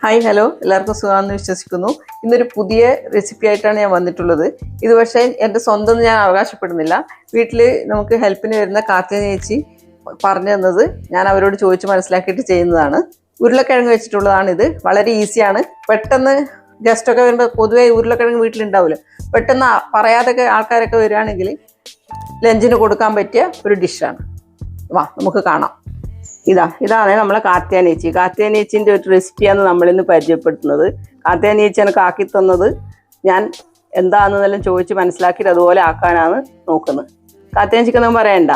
Hi hello എല്ലാവർക്കും സുഖമാണെന്ന് വിശ്വസിക്കുന്നു. ഇന്നൊരു പുതിയ റെസിപ്പി ആയിട്ടാണ് ഞാൻ വന്നിട്ടുള്ളത്. ഇത് പക്ഷേ എൻ്റെ സ്വന്തം ഞാൻ അവകാശപ്പെടുന്നില്ല. വീട്ടിൽ നമുക്ക് ഹെൽപ്പിന് വരുന്ന കാത്യ ചേച്ചി പറഞ്ഞു തന്നത് ഞാൻ അവരോട് ചോദിച്ച് മനസ്സിലാക്കിയിട്ട് ചെയ്യുന്നതാണ്. ഉരുളക്കിഴങ്ങ് വെച്ചിട്ടുള്ളതാണിത്. വളരെ ഈസിയാണ്. പെട്ടെന്ന് ഗസ്റ്റൊക്കെ വരുമ്പോൾ പൊതുവേ ഉരുളക്കിഴങ്ങ് വീട്ടിലുണ്ടാവില്ല. പെട്ടെന്ന് പറയാതൊക്കെ ആൾക്കാരൊക്കെ വരികയാണെങ്കിൽ ലഞ്ചിന് കൊടുക്കാൻ പറ്റിയ ഒരു ഡിഷാണ്. വാ നമുക്ക് കാണാം. ഇതാണ് നമ്മളെ കാത്യാനേച്ചിൻ്റെ ഒരു റെസിപ്പിയാണ് നമ്മളിന്ന് പരിചയപ്പെടുത്തുന്നത്. കാത്യാനേച്ചി എനിക്ക് ആക്കി തന്നത് ഞാൻ എന്താണെന്നെല്ലാം ചോദിച്ച് മനസ്സിലാക്കിയിട്ട് അതുപോലെ ആക്കാനാണ് നോക്കുന്നത്. കാത്യാനേച്ചിക്കൊന്നും പറയണ്ട.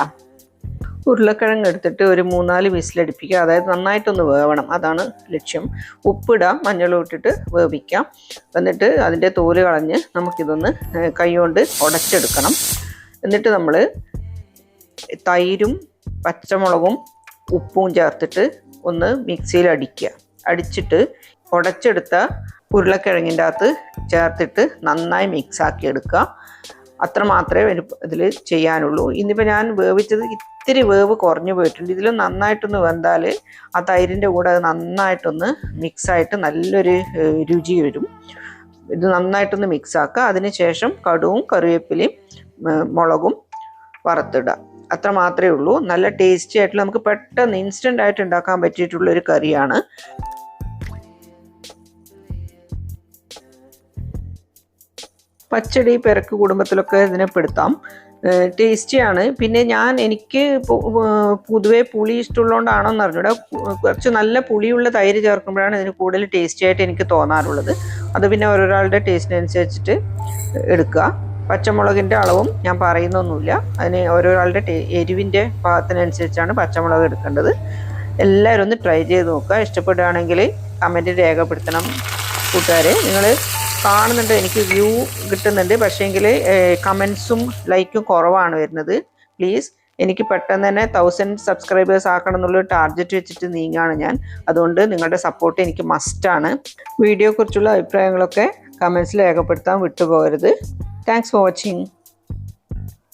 ഉരുളക്കിഴങ്ങ് എടുത്തിട്ട് ഒരു 3-4 വിസിലടിപ്പിക്കുക. അതായത് നന്നായിട്ടൊന്ന് വേവണം, അതാണ് ലക്ഷ്യം. ഉപ്പിടാം, മഞ്ഞളും ഇട്ടിട്ട് വേവിക്കാം. എന്നിട്ട് അതിൻ്റെ തോല് കളഞ്ഞ് നമുക്കിതൊന്ന് കൈകൊണ്ട് ഉടച്ചെടുക്കണം. എന്നിട്ട് നമ്മൾ തൈരും പച്ചമുളകും ഉപ്പും ചേർത്തിട്ട് ഒന്ന് മിക്സിയിൽ അടിച്ചിട്ട് ഉടച്ചെടുത്ത ഉരുളക്കിഴങ്ങിൻ്റെ അകത്ത് ചേർത്തിട്ട് നന്നായി മിക്സാക്കി എടുക്കുക. അത്ര മാത്രമേ ഇതിൽ ചെയ്യാനുള്ളൂ. ഇന്നിപ്പോൾ ഞാൻ വേവിച്ചത് ഇത്തിരി വേവ് കുറഞ്ഞു പോയിട്ടുണ്ട്. ഇതിൽ നന്നായിട്ടൊന്ന് വെന്താൽ ആ തൈരിൻ്റെ കൂടെ അത് നന്നായിട്ടൊന്ന് മിക്സായിട്ട് നല്ലൊരു രുചി വരും. ഇത് നന്നായിട്ടൊന്ന് മിക്സാക്കുക. അതിന് ശേഷം കടുവും കറിവേപ്പിലയും മുളകും വറുത്തിടുക. അത്ര മാത്രമേ ഉള്ളൂ. നല്ല ടേസ്റ്റി ആയിട്ടുള്ള നമുക്ക് പെട്ടെന്ന് ഇൻസ്റ്റൻ്റ് ആയിട്ട് ഉണ്ടാക്കാൻ പറ്റിയിട്ടുള്ളൊരു കറിയാണ്. പച്ചടി പെരക്ക് കുടുംബത്തിലൊക്കെ ഇതിനെ പെടുത്താം. ടേസ്റ്റിയാണ്. പിന്നെ എനിക്ക് പൊതുവെ പുളി ഇഷ്ടമുള്ളതുകൊണ്ടാണോ എന്ന് അറിഞ്ഞൂടാ, കുറച്ച് നല്ല പുളിയുള്ള തൈര് ചേർക്കുമ്പോഴാണ് ഇതിന് കൂടുതൽ ടേസ്റ്റി ആയിട്ട് എനിക്ക് തോന്നാറുള്ളത്. അത് പിന്നെ ഓരോരാളുടെ ടേസ്റ്റിനനുസരിച്ചിട്ട് എടുക്കുക. പച്ചമുളകിൻ്റെ അളവും ഞാൻ പറയുന്നൊന്നുമില്ല. അതിന് ഓരോരാളുടെ എരിവിൻ്റെ പാകത്തിനനുസരിച്ചാണ് പച്ചമുളക് എടുക്കേണ്ടത്. എല്ലാവരും ഒന്ന് ട്രൈ ചെയ്ത് നോക്കുക. ഇഷ്ടപ്പെടുകയാണെങ്കിൽ കമൻറ്റ് രേഖപ്പെടുത്തണം കൂട്ടുകാരെ. നിങ്ങൾ കാണുന്നുണ്ട്, എനിക്ക് വ്യൂ കിട്ടുന്നുണ്ട്, പക്ഷേങ്കിൽ കമൻസും ലൈക്കും കുറവാണ് വരുന്നത്. പ്ലീസ്, എനിക്ക് പെട്ടെന്ന് തന്നെ 1000 സബ്സ്ക്രൈബേഴ്സ് ആക്കണം എന്നുള്ളൊരു ടാർഗറ്റ് വെച്ചിട്ട് നീങ്ങാണ് ഞാൻ. അതുകൊണ്ട് നിങ്ങളുടെ സപ്പോർട്ട് എനിക്ക് മസ്റ്റാണ്. വീഡിയോയെക്കുറിച്ചുള്ള അഭിപ്രായങ്ങളൊക്കെ കമൻസിൽ രേഖപ്പെടുത്താൻ വിട്ടുപോകരുത്. Thanks for watching.